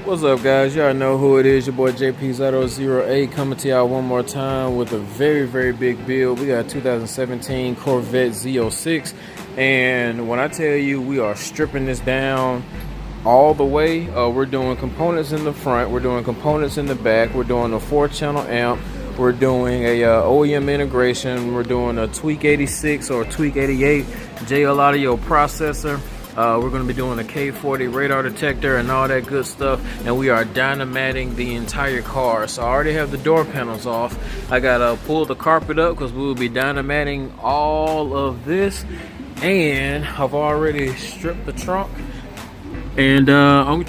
What's up, guys? Y'all know who it is. Your boy JP008 coming to y'all one more time with a very big build. We got 2017 Corvette Z06, and when I tell you we are stripping this down all the way, we're doing components in the front, we're doing components in the back, we're doing a 4-channel amp, we're doing a OEM integration, we're doing a Twik 86 or Twik 88 JL audio processor. We're going to be doing a K40 radar detector and all that good stuff, and we are dynamatting the entire car. So I already have the door panels off. I got to pull the carpet up because we will be dynamatting all of this, and I've already stripped the trunk. And I'm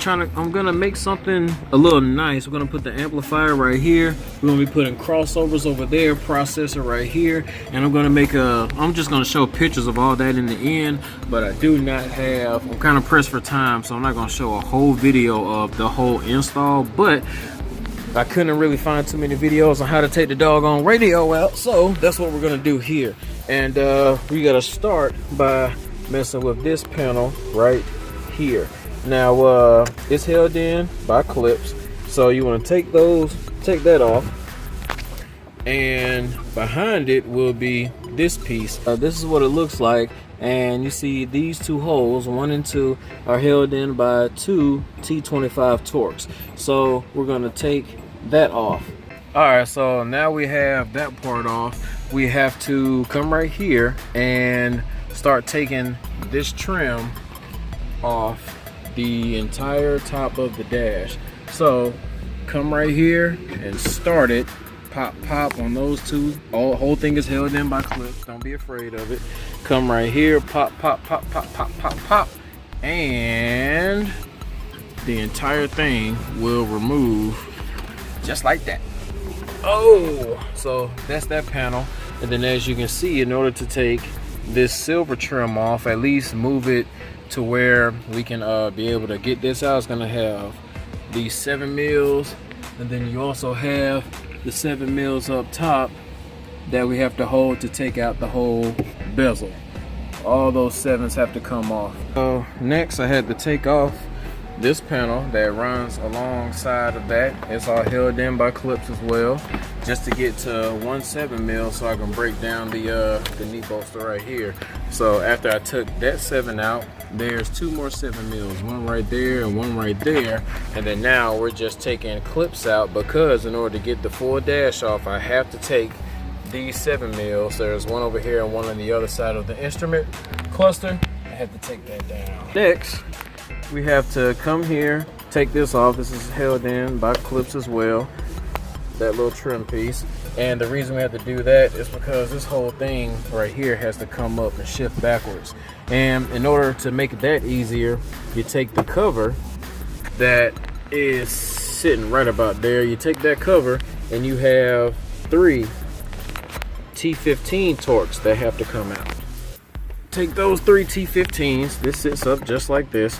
gonna make something a little nice. We're gonna put the amplifier right here. We're gonna be putting crossovers over there, processor right here, and I'm just gonna show pictures of all that in the end. But I do not have, I'm kind of pressed for time, so I'm not gonna show a whole video of the whole install. But I couldn't really find too many videos on how to take the doggone radio out, so that's what we're gonna do here. And we gotta start by messing with this panel right here. Now it's held in by clips, so you want to take that off, and behind it will be this piece. This is what it looks like, and you see these two holes, 1 and 2, are held in by 2 T25 Torx. So we're going to take that off. Alright, so now we have that part off. We have to come right here and start taking this trim off the entire top of the dash. So come right here and start it. Pop on those two. Whole thing is held in by clips, don't be afraid of it. Come right here, pop, and the entire thing will remove just like that. Oh, so that's that panel. And then as you can see, in order to take this silver trim off, at least move it to where we can be able to get this out. It's gonna have these 7 mils, and then you also have the 7 mils up top that we have to hold to take out the whole bezel. All those 7s have to come off. So next I had to take off this panel that runs alongside of that. It's all held in by clips as well, just to get to 1 7 mil so I can break down the knee bolster right here. So after I took that 7 out, there's 2 more 7 mils, 1 right there and 1 right there. And then now we're just taking clips out, because in order to get the full dash off, I have to take these 7 mils. There's 1 over here and 1 on the other side of the instrument cluster. I have to take that down. Next, we have to come here, take this off. This is held in by clips as well, that little trim piece. And the reason we have to do that is because this whole thing right here has to come up and shift backwards. And in order to make that easier, you take the cover that is sitting right about there. You take that cover and you have 3 T15 Torx that have to come out. Take those 3 T15s. This sits up just like this.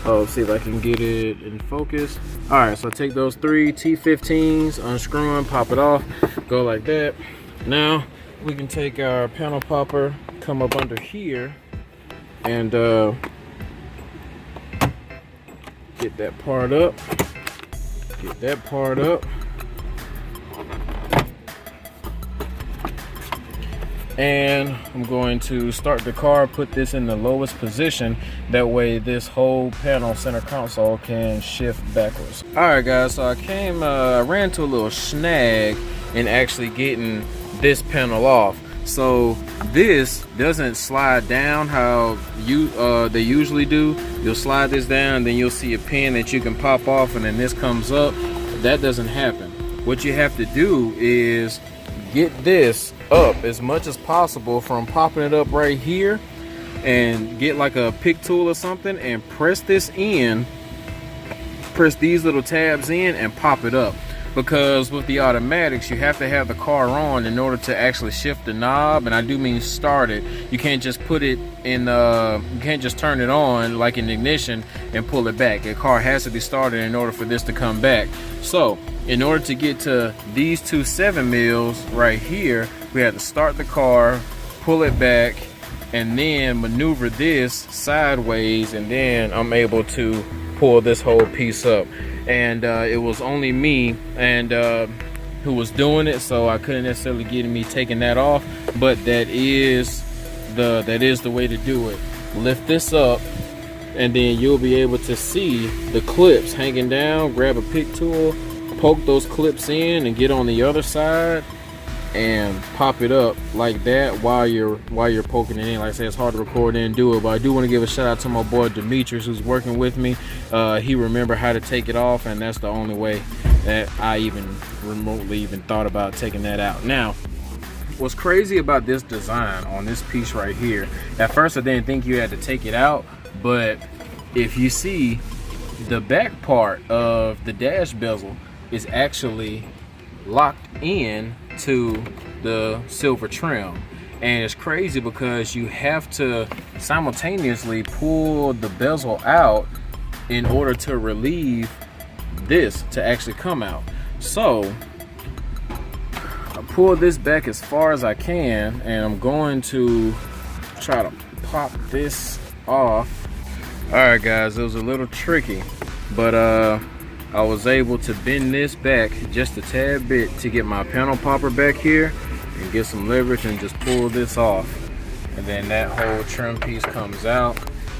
Oh, see if I can get it in focus. All right, so take those 3 T15s, unscrew them, pop it off, go like that. Now we can take our panel popper, come up under here, and get that part up. Get that part up. And I'm going to start the car, put this in the lowest position. That way this whole panel center console can shift backwards. All right, guys, so I ran to a little snag in actually getting this panel off. So this doesn't slide down how they usually do. You'll slide this down, then you'll see a pin that you can pop off, and then this comes up. That doesn't happen. What you have to do is get this up as much as possible from popping it up right here, and get like a pick tool or something and press this in, press these little tabs in and pop it up. Because with the automatics, you have to have the car on in order to actually shift the knob, and I do mean start it. You can't just put it in you can't just turn it on like in ignition and pull it back. The car has to be started in order for this to come back. So in order to get to these 2 7 mils right here, we had to start the car, pull it back, and then maneuver this sideways, and then I'm able to pull this whole piece up. And it was only me and who was doing it, so I couldn't necessarily get me taking that off, but that is the way to do it. Lift this up, and then you'll be able to see the clips hanging down. Grab a pick tool, poke those clips in, and get on the other side and pop it up like that while you're poking it in. Like I said, it's hard to record and do it, but I do want to give a shout out to my boy Demetrius, who's working with me. He remembered how to take it off, and that's the only way that I even remotely thought about taking that out. Now, what's crazy about this design on this piece right here, at first I didn't think you had to take it out, but if you see, the back part of the dash bezel is actually locked in to the silver trim. And it's crazy because you have to simultaneously pull the bezel out in order to relieve this to actually come out. So I pull this back as far as I can, and I'm going to try to pop this off. Alright guys, it was a little tricky, but I was able to bend this back just a tad bit to get my panel popper back here and get some leverage and just pull this off. And then that whole trim piece comes out,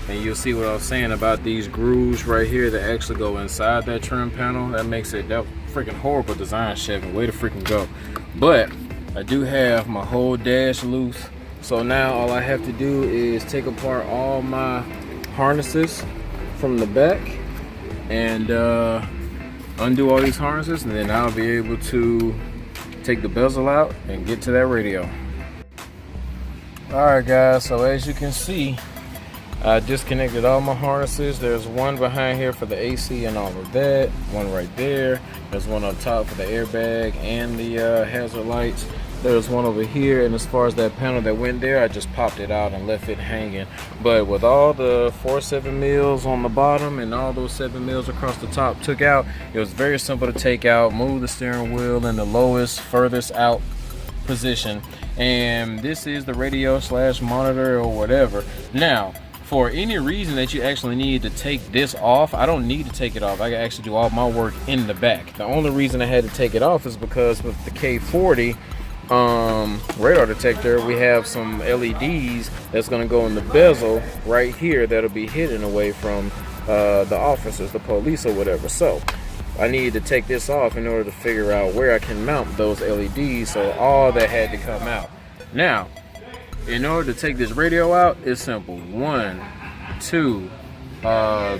and you'll see what I was saying about these grooves right here that actually go inside that trim panel. That makes it that freaking horrible design, Chevy. Way to freaking go. But I do have my whole dash loose, so now all I have to do is take apart all my harnesses from the back and undo all these harnesses, and then I'll be able to take the bezel out and get to that radio. Alright guys, so as you can see, I disconnected all my harnesses. There's one behind here for the AC and all of that, one right there. There's one on top for the airbag and the hazard lights. There's one over here, and as far as that panel that went there, I just popped it out and left it hanging. But with all the 4/7 mils on the bottom and all those 7 mils across the top took out, it was very simple to take out, move the steering wheel in the lowest, furthest out position. And this is the radio / monitor or whatever. Now, for any reason that you actually need to take this off, I don't need to take it off. I can actually do all my work in the back. The only reason I had to take it off is because with the K40 radar detector, we have some LEDs that's going to go in the bezel right here that'll be hidden away from the officers, the police or whatever. So I needed to take this off in order to figure out where I can mount those LEDs, so all that had to come out. Now, in order to take this radio out, it's simple. 1, 2,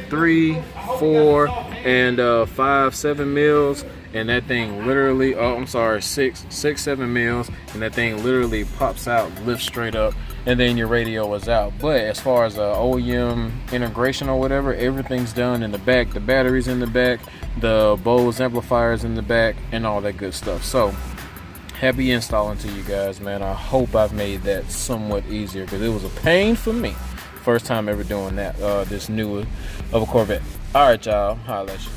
3, 4, and 5, 7 mils. And that thing literally, oh, I'm sorry, 6, 7 mils, and that thing literally pops out, lifts straight up, and then your radio is out. But as far as OEM integration or whatever, everything's done in the back. The battery's in the back, the Bose amplifiers in the back, and all that good stuff. So happy installing to you guys, man. I hope I've made that somewhat easier, because it was a pain for me. First time ever doing that, this new of a Corvette. All right, y'all, holla at you.